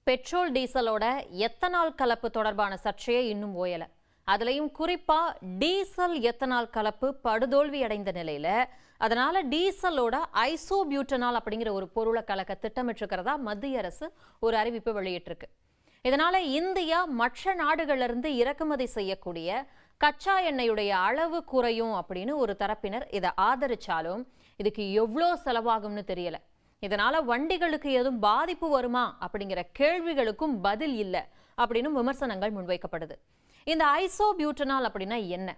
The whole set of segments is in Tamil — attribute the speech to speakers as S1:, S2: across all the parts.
S1: பெட்ரோல் டீசலோட எத்தனால் கலப்பு தொடர்பான சர்ச்சையே இன்னும் ஓயல. அதுலயும் குறிப்பா டீசல் எத்தனால் கலப்பு படுதோல்வி அடைந்த நிலையில அதனால டீசலோட ஐசோபியூட்டனால் அப்படிங்கிற ஒரு பொருளை கலக்க திட்டமிட்டிருக்கிறதா மத்திய அரசு ஒரு அறிவிப்பு வெளியிட்டிருக்கு. இதனால இந்தியா மற்ற நாடுகள்ல இருந்து இறக்குமதி செய்யக்கூடிய கச்சா எண்ணெயுடைய அளவு குறையும் அப்படின்னு ஒரு தரப்பினர் இதை ஆதரிச்சாலும் இதுக்கு எவ்வளோ செலவாகும்னு தெரியல. இதனால வண்டிகளுக்கு எதுவும் பாதிப்பு வருமா அப்படிங்கிற கேள்விகளுக்கும் பதில் இல்லை அப்படின்னு விமர்சனங்கள் முன்வைக்கப்படுது. இந்த ஐசோபியூட்டனால் அப்படின்னா என்ன?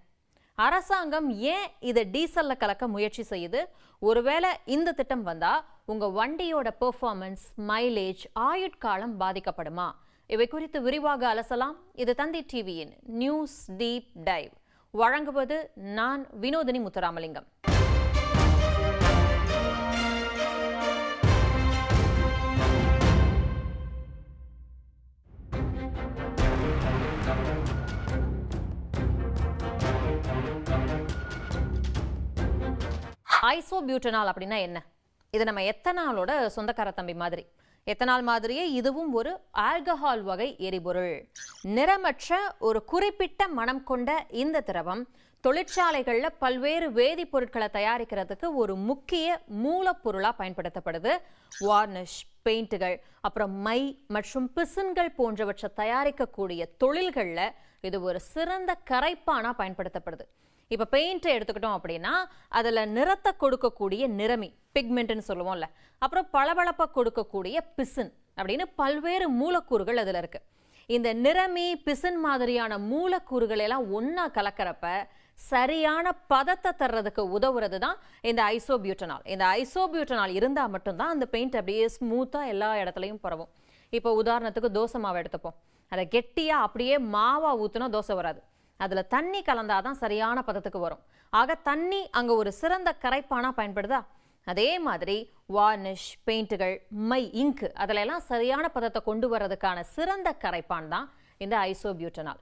S1: அரசாங்கம் ஏன் இதை டீசல்ல கலக்க முயற்சி செய்யுது? ஒருவேளை இந்த திட்டம் வந்தா உங்க வண்டியோட பெர்ஃபார்மன்ஸ், மைலேஜ், ஆயுட்காலம் பாதிக்கப்படுமா? இவை குறித்து விரிவாக அலசலாம். இது தந்தி டிவியின் நியூஸ் டீப் டைவ். வழங்குவது நான் வினோதினி முத்துராமலிங்கம். ஐசோபியூட்டனால் அப்படின்னா என்ன? இது நம்ம எத்தனாலோட சொந்தக்கார தம்பி மாதிரி. எத்தனால் மாதிரியே இதுவும் ஒரு ஆல்கஹால் வகை எரிபொருள். நிறமற்ற ஒரு குறிப்பிட்ட மனம் கொண்ட இந்த திரவம் தொழிற்சாலைகளில் பல்வேறு வேதிப்பொருட்களை தயாரிக்கிறதுக்கு ஒரு முக்கிய மூலப்பொருளாக பயன்படுத்தப்படுது. வார்னிஷ், பெயிண்ட்டுகள், அப்புறம் மை மற்றும் பிசின்கள் போன்றவற்றை தயாரிக்கக்கூடிய தொழில்களில் இது ஒரு சிறந்த கரைப்பானா பயன்படுத்தப்படுது. இப்போ பெயிண்ட்டை எடுத்துக்கிட்டோம் அப்படின்னா அதில் நிறத்தை கொடுக்கக்கூடிய நிறமி, பிக்மெண்ட்னு சொல்லுவோம்ல, அப்புறம் பளபளப்பை கொடுக்கக்கூடிய பிசின் அப்படின்னு பல்வேறு மூலக்கூறுகள் அதில் இருக்கு. இந்த நிறமி, பிசின் மாதிரியான மூலக்கூறுகள் எல்லாம் ஒன்றா கலக்கிறப்ப சரியான பதத்தை தர்றதுக்கு உதவுறது தான் இந்த ஐசோபியூட்டனால். இந்த ஐசோபியூட்டனால் இருந்தால் மட்டும்தான் அந்த பெயிண்ட் அப்படியே ஸ்மூத்தாக எல்லா இடத்துலையும் பரவும். இப்போ உதாரணத்துக்கு தோசை மாவை எடுத்துப்போம். அதை கெட்டியாக அப்படியே மாவா ஊற்றினா தோசை வராது. அதில் தண்ணி கலந்தாதான் சரியான பதத்துக்கு வரும். ஆக தண்ணி அங்கே ஒரு சிறந்த கரைப்பானா பயன்படுதா? அதே மாதிரி வார்னிஷ், பெயிண்ட்டுகள், மை, இங்கு அதிலெல்லாம் சரியான பதத்தை கொண்டு வர்றதுக்கான சிறந்த கரைப்பான் தான் இந்த ஐசோபியூட்டனால்.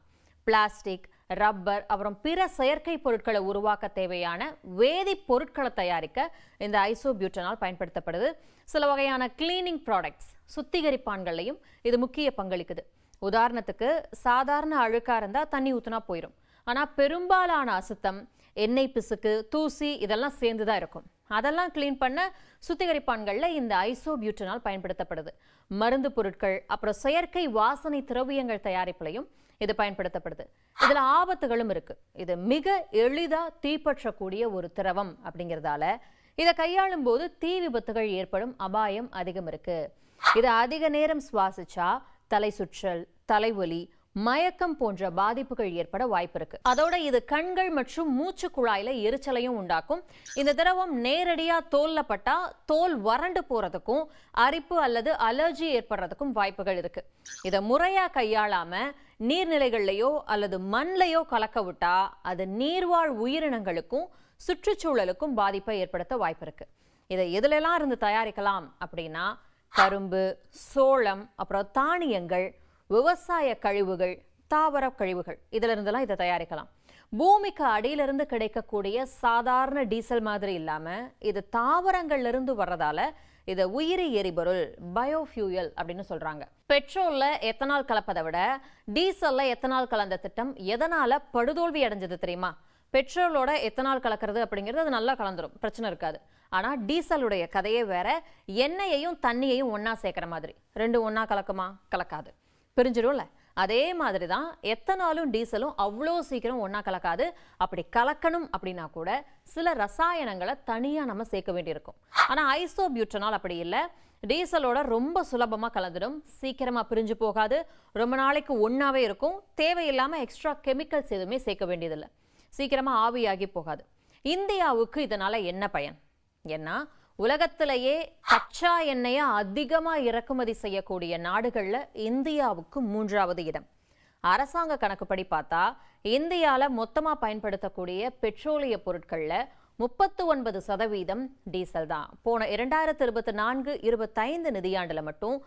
S1: பிளாஸ்டிக், ரப்பர், அப்புறம் பிற செயற்கை பொருட்களை உருவாக்க தேவையான வேதிப்பொருட்களை தயாரிக்க இந்த ஐசோபியூட்டனால் பயன்படுத்தப்படுது. சில வகையான கிளீனிங் ப்ராடக்ட்ஸ், சுத்திகரிப்பான்களையும் இது முக்கிய பங்களிக்குது. உதாரணத்துக்கு சாதாரண அழுக்கா இருந்தால் தண்ணி ஊற்றினா போயிடும். ஆனால் பெரும்பாலான அசுத்தம், எண்ணெய் பிசுக்கு, தூசி இதெல்லாம் சேர்ந்து தான் இருக்கும். அதெல்லாம் கிளீன் பண்ண சுத்திகரிப்பான்களில் இந்த ஐசோபியூட்டனால் பயன்படுத்தப்படுது. மருந்து பொருட்கள், அப்புறம் செயற்கை வாசனை திரவியங்கள் தயாரிப்புலையும் இது பயன்படுத்தப்படுது. இதில் ஆபத்துகளும் இருக்கு. இது மிக எளிதாக தீப்பற்றக்கூடிய ஒரு திரவம் அப்படிங்கிறதால இதை கையாளும் போது தீ விபத்துகள் ஏற்படும் அபாயம் அதிகம் இருக்கு. இதை அதிக நேரம் சுவாசிச்சா தலை சுற்றல், தலைவலி, மயக்கம் போன்ற பாதிப்புகள் ஏற்பட வாய்ப்பு இருக்கு. அதோட இது கண்கள் மற்றும் மூச்சு குழாயில எரிச்சலையும் உண்டாக்கும். இந்த திரவம் நேரடியா தோல்ல பட்டா தோல் வறண்டு போறதுக்கும் அரிப்பு அல்லது அலர்ஜி ஏற்படுறதுக்கும் வாய்ப்புகள் இருக்கு. இதை முறையா கையாளாம நீர்நிலைகள்லையோ அல்லது மண்லையோ கலக்க விட்டா அது நீர்வாழ் உயிரினங்களுக்கும் சுற்றுச்சூழலுக்கும் பாதிப்பை ஏற்படுத்த வாய்ப்பு இருக்கு. இதை எதுலெல்லாம் இருந்து தயாரிக்கலாம் அப்படின்னா கரும்பு, சோளம், அப்புறம் தானியங்கள், விவசாய கழிவுகள், தாவர கழிவுகள், இதுல இருந்தெல்லாம் இதை தயாரிக்கலாம். பூமிக்கு அடியிலிருந்து கிடைக்கக்கூடிய சாதாரண டீசல் மாதிரி இல்லாம இது தாவரங்கள்ல இருந்து வர்றதால இதை உயிரி எரிபொருள், பயோஃபியூயல் அப்படின்னு சொல்றாங்க. பெட்ரோல்ல எத்தனால் கலப்பதை விட டீசல்ல எத்தனால் கலந்த திட்டம் எதனால படுதோல்வி அடைஞ்சது தெரியுமா? பெட்ரோலோட எத்தனால் கலக்கிறது அப்படிங்கிறது அது நல்லா கலந்துரும், பிரச்சனை இருக்காது. ஆனால் டீசலுடைய கதையே வேற. எண்ணெயையும் தண்ணியையும் ஒன்றா சேர்க்குற மாதிரி. ரெண்டு ஒன்றா கலக்குமா? கலக்காது, பிரிஞ்சிடும்ல. அதே மாதிரி தான் எத்தனாலும் டீசலும் அவ்வளோ சீக்கிரம் ஒன்றா கலக்காது. அப்படி கலக்கணும் அப்படின்னா கூட சில ரசாயனங்களை தனியாக நம்ம சேர்க்க வேண்டியிருக்கும். ஆனால் ஐசோபியூட்டனால் அப்படி இல்லை. டீசலோட ரொம்ப சுலபமாக கலந்துடும், சீக்கிரமாக பிரிஞ்சு போகாது, ரொம்ப நாளைக்கு ஒன்றாவே இருக்கும். தேவையில்லாமல் எக்ஸ்ட்ரா கெமிக்கல்ஸ் எதுவுமே சேர்க்க வேண்டியதில்லை, சீக்கிரமாக ஆவியாகி போகாது. இந்தியாவுக்கு இதனால என்ன பயன்? ஏன்னா உலகத்திலேயே கச்சா எண்ணெயை அதிகமாக இறக்குமதி செய்யக்கூடிய நாடுகளில் இந்தியாவுக்கு 3வது இடம். அரசாங்க கணக்குப்படி பார்த்தா இந்தியாவில் மொத்தமாக பயன்படுத்தக்கூடிய பெட்ரோலிய பொருட்களில் 39% டீசல் தான். போன 2024-25 நிதியாண்டில் மட்டும்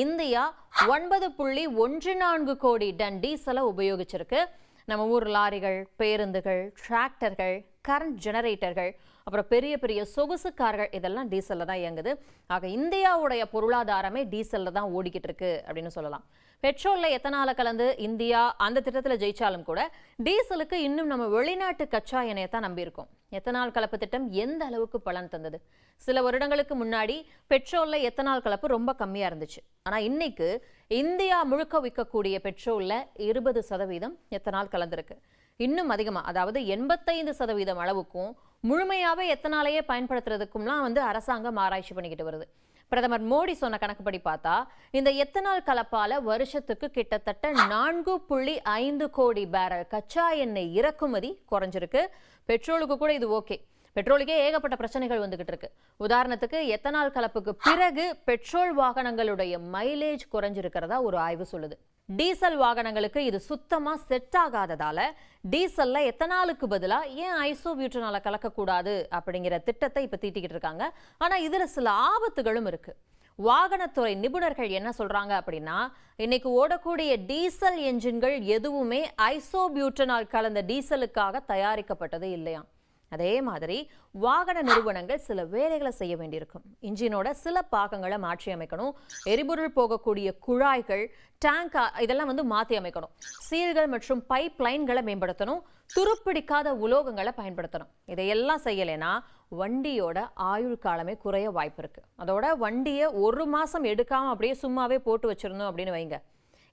S1: இந்தியா 9.14 கோடி டன் டீசலை உபயோகிச்சிருக்கு. நம்ம ஊர் லாரிகள், பேருந்துகள், டிராக்டர்கள், கரண்ட் ஜெனரேட்டர்கள், அப்புறம் பெரிய பெரிய சொகுசு கார்கள் இதெல்லாம் டீசல்ல தான் இயங்குது. ஆக இந்தியாவுடைய பொருளாதாரமே டீசல்ல தான் ஓடிக்கிட்டு இருக்கு அப்படின்னு சொல்லலாம். பெட்ரோல்ல எத்தனால கலந்து இந்தியா அந்த திட்டத்தில் ஜெயிச்சாலும் கூட டீசலுக்கு இன்னும் நம்ம வெளிநாட்டு கச்சா எண்ணெயை தான் நம்பியிருக்கோம். எத்தனால் கலப்பு திட்டம் எந்த அளவுக்கு பலன் தந்தது? சில வருடங்களுக்கு முன்னாடி பெட்ரோல்ல எத்தனால் கலப்பு ரொம்ப கம்மியா இருந்துச்சு. ஆனா இன்னைக்கு இந்தியா முழுக்க விற்கக்கூடிய பெட்ரோல்ல 20% எத்தனால் கலந்திருக்கு. இன்னும் அதிகமா, அதாவது 85% அளவுக்கும் முழுமையாவே எத்தனாலேயே பயன்படுத்துறதுக்கும்லாம் அரசாங்கம் ஆராய்ச்சி பண்ணிக்கிட்டு வருது. பிரதமர் மோடி சொன்ன கணக்குப்படி பார்த்தா இந்த எத்தனால் கலப்பால வருஷத்துக்கு கிட்டத்தட்ட 4.5 கோடி பேரல் கச்சா எண்ணெய் இறக்குமதி குறைஞ்சிருக்கு. பெட்ரோலுக்கு கூட இது ஓகே. பெட்ரோலுக்கே ஏகப்பட்ட பிரச்சனைகள் வந்துகிட்டு இருக்கு. உதாரணத்துக்கு எத்தனால் கலப்புக்கு பிறகு பெட்ரோல் வாகனங்களுடைய மைலேஜ் குறைஞ்சிருக்கிறதா ஒரு ஆய்வு சொல்லுது. டீசல் வாகனங்களுக்கு இது சுத்தமா செட் ஆகாததால டீசல்ல எத்தனாலுக்கு பதிலா ஏன் ஐசோபியூட்டனால கலக்கக்கூடாது அப்படிங்கிற திட்டத்தை இப்ப தீட்டிக்கிட்டு இருக்காங்க. ஆனா இதுல சில ஆபத்துகளும் இருக்கு. வாகனத்துறை நிபுணர்கள் என்ன சொல்றாங்க அப்படின்னா, இன்னைக்கு ஓடக்கூடிய டீசல் என்ஜின்கள் எதுவுமே ஐசோபியூட்டனால் கலந்த டீசலுக்காக தயாரிக்கப்பட்டது இல்லையா. அதே மாதிரி வாகன நிறுவனங்கள் சில வேலைகளை செய்ய வேண்டியிருக்கும். இன்ஜினோட சில பாகங்களை மாற்றி அமைக்கணும். எரிபொருள் போகக்கூடிய குழாய்கள், டேங்க் இதெல்லாம் மாற்றி அமைக்கணும். சீல்கள் மற்றும் பைப் லைன்களை மேம்படுத்தணும். துருப்பிடிக்காத உலோகங்களை பயன்படுத்தணும். இதையெல்லாம் செய்யலைன்னா வண்டியோட ஆயுள் காலமே குறைய வாய்ப்பு இருக்கு. அதோட வண்டியை 1 மாசம் எடுக்காம அப்படியே சும்மாவே போட்டு வச்சிருந்தோம் அப்படின்னு வைங்க,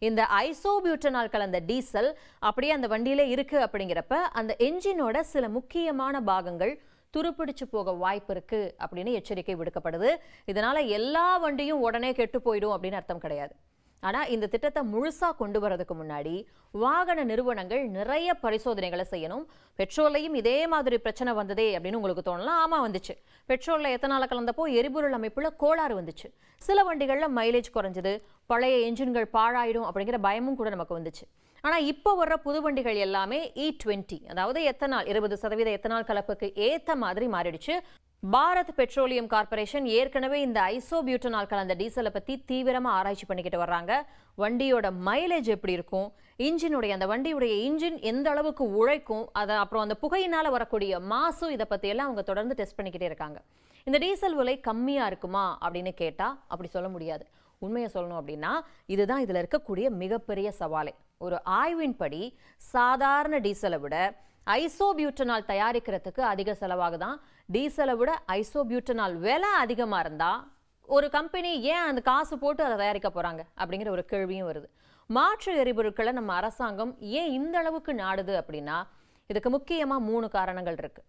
S1: இந்த ஐசோபியூட்டனால் கலந்த டீசல் அப்படியே அந்த வண்டியில இருக்கு அப்படிங்கிறப்ப அந்த என்ஜினோட சில முக்கியமான பாகங்கள் துருப்பிடிச்சு போக வாய்ப்பு இருக்கு அப்படின்னு எச்சரிக்கை விடுக்கப்படுது. இதனால எல்லா வண்டியும் உடனே கெட்டு போயிடும் அப்படின்னு அர்த்தம் கிடையாது. ஆனா இந்த திட்டத்தை முழுசா கொண்டு வரதுக்கு முன்னாடி வாகன நிறுவனங்கள் நிறைய பரிசோதனைகளை செய்யணும். பெட்ரோல்லையும் இதே மாதிரி பிரச்சனை வந்ததே அப்படின்னு உங்களுக்கு தோணலாம். ஆமா, வந்துச்சு. பெட்ரோல்ல எத்தனால கலந்தப்போ எரிபொருள் அமைப்புல கோளாறு வந்துச்சு. சில வண்டிகள்ல மைலேஜ் குறைஞ்சது, பழைய என்ஜின்கள் பாழாயிடும் அப்படிங்கிற பயமும் கூட நமக்கு வந்துச்சு. ஆனா இப்போ வர்ற புது வண்டிகள் எல்லாமே E20, அதாவது எத்தனால் 20% எத்தனால் கலப்புக்கு ஏத்த மாதிரி மாறிடுச்சு. பாரத் பெட்ரோலியம் கார்பரேஷன் ஏற்கனவே இந்த ஐசோபியூட்டனால் கலந்த டீசலை பத்தி தீவிரமா ஆராய்ச்சி பண்ணிக்கிட்டு வர்றாங்க. வண்டியோட மைலேஜ் எப்படி இருக்கும், இன்ஜினுடைய அந்த வண்டியுடைய இன்ஜின் எந்த அளவுக்கு உழைக்கும், அப்புறம் அந்த புகையினால வரக்கூடிய மாசு, இதை பத்தி எல்லாம் அவங்க தொடர்ந்து டெஸ்ட் பண்ணிக்கிட்டே இருக்காங்க. இந்த டீசல் விலை கம்மியா இருக்குமா அப்படின்னு கேட்டா அப்படி சொல்ல முடியாது. உண்மையை சொல்லணும் அப்படின்னா இதுதான் இதுல இருக்கக்கூடிய மிகப்பெரிய சவாலே. ஒரு ஆய்வின்படி சாதாரண டீசலை விட ஐசோபியூட்டனால் தயாரிக்கிறதுக்கு அதிக செலவாகுதான். டீசலை விட ஐசோபியூட்டனால் விலை அதிகமா இருந்தா ஒரு கம்பெனி ஏன் அந்த காசு போட்டு அதை தயாரிக்க போறாங்க அப்படிங்கிற ஒரு கேள்வியும் வருது. மாற்று எரிபொருட்களை நம்ம அரசாங்கம் ஏன் இந்த அளவுக்கு நாடுது அப்படின்னா இதுக்கு முக்கியமா 3 காரணங்கள் இருக்கு.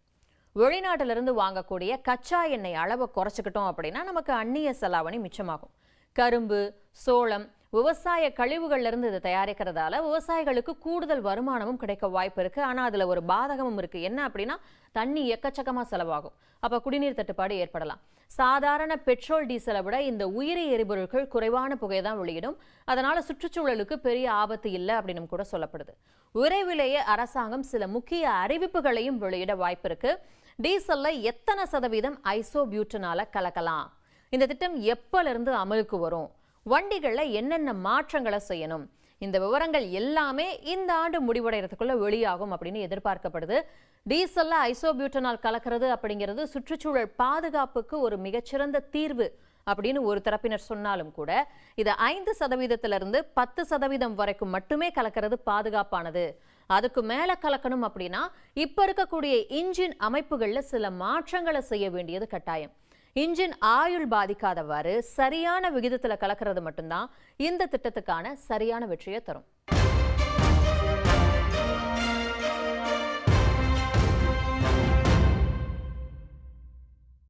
S1: வெளிநாட்டிலிருந்து வாங்கக்கூடிய கச்சா எண்ணெய் அளவை குறைச்சிக்கிட்டோம் அப்படின்னா நமக்கு அந்நிய செலாவணி மிச்சமாகும். கரும்பு, சோளம், விவசாய கழிவுகள்ல இருந்து இதை தயாரிக்கிறதால விவசாயிகளுக்கு கூடுதல் வருமானமும் கிடைக்க வாய்ப்பு இருக்கு. ஆனா அதுல ஒரு பாதகமும் இருக்கு. என்ன அப்படின்னா தண்ணி எக்கச்சக்கமா செலவாகும். அப்ப குடிநீர் தட்டுப்பாடு ஏற்படலாம். சாதாரண பெட்ரோல் டீசலை விட இந்த உயிரி எரிபொருட்கள் குறைவான புகையை தான் வெளியிடும். அதனால சுற்றுச்சூழலுக்கு பெரிய ஆபத்து இல்லை அப்படின்னு கூட சொல்லப்படுது. விரைவிலேயே அரசாங்கம் சில முக்கிய அறிவிப்புகளையும் வெளியிட வாய்ப்பு இருக்கு. டீசல்ல எத்தனை சதவீதம் ஐசோபியூட்டனால கலக்கலாம், இந்த திட்டம் எப்பல அமலுக்கு வரும், வண்டிகள்ல என்னென்ன மாற்றங்களை செய்யணும், இந்த விவரங்கள் எல்லாமே இந்த ஆண்டு முடிவடைறதுக்குள்ள வெளியாகும் அப்படின்னு எதிர்பார்க்கப்படுது. டீசல்ல ஐசோபியூட்டனால் கலக்கிறது அப்படிங்கிறது சுற்றுச்சூழல் பாதுகாப்புக்கு ஒரு மிகச்சிறந்த தீர்வு அப்படின்னு ஒரு தரப்பினர் சொன்னாலும் கூட இது 5% 10% வரைக்கும் மட்டுமே கலக்கிறது பாதுகாப்பானது. அதுக்கு மேல கலக்கணும் அப்படின்னா இப்ப இருக்கக்கூடிய இன்ஜின் அமைப்புகள்ல சில மாற்றங்களை செய்ய வேண்டியது கட்டாயம். இன்ஜின் ஆயுள் பாதிக்காதவாறு சரியான விகிதத்துல கலக்கிறது மட்டும்தான் இந்த திட்டத்துக்கான சரியான வெற்றியை தரும்.